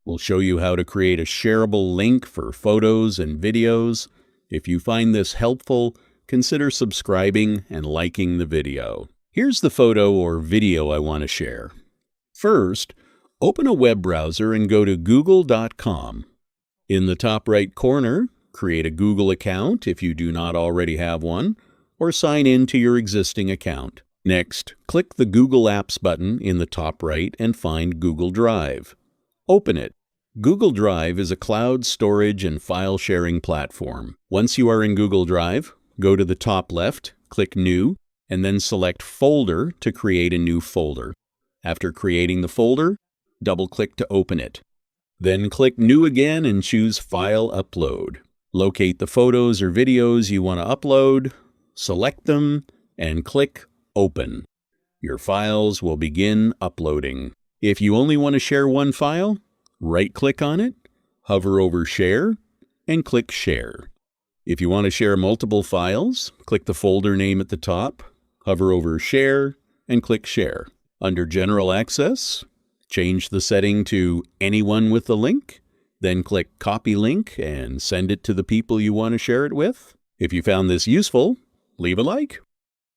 We'll show you how to create a shareable link for photos and videos. If you find this helpful, consider subscribing and liking the video. Here's the photo or video I want to share. First, open a web browser and go to google.com. In the top right corner, create a Google account if you do not already have one, or sign in to your existing account. Next, click the Google Apps button in the top right and find Google Drive. Open it. Google Drive is a cloud storage and file sharing platform. Once you are in Google Drive, go to the top left, click New, and then select Folder to create a new folder. After creating the folder, double-click to open it. Then click New again and choose File Upload. Locate the photos or videos you want to upload, select them, and click Open. Your files will begin uploading. If you only want to share one file, right-click on it, hover over Share, and click Share. If you want to share multiple files, click the folder name at the top, hover over Share, and click Share. Under General Access, change the setting to Anyone with the link, then click Copy Link and send it to the people you want to share it with. If you found this useful, leave a like.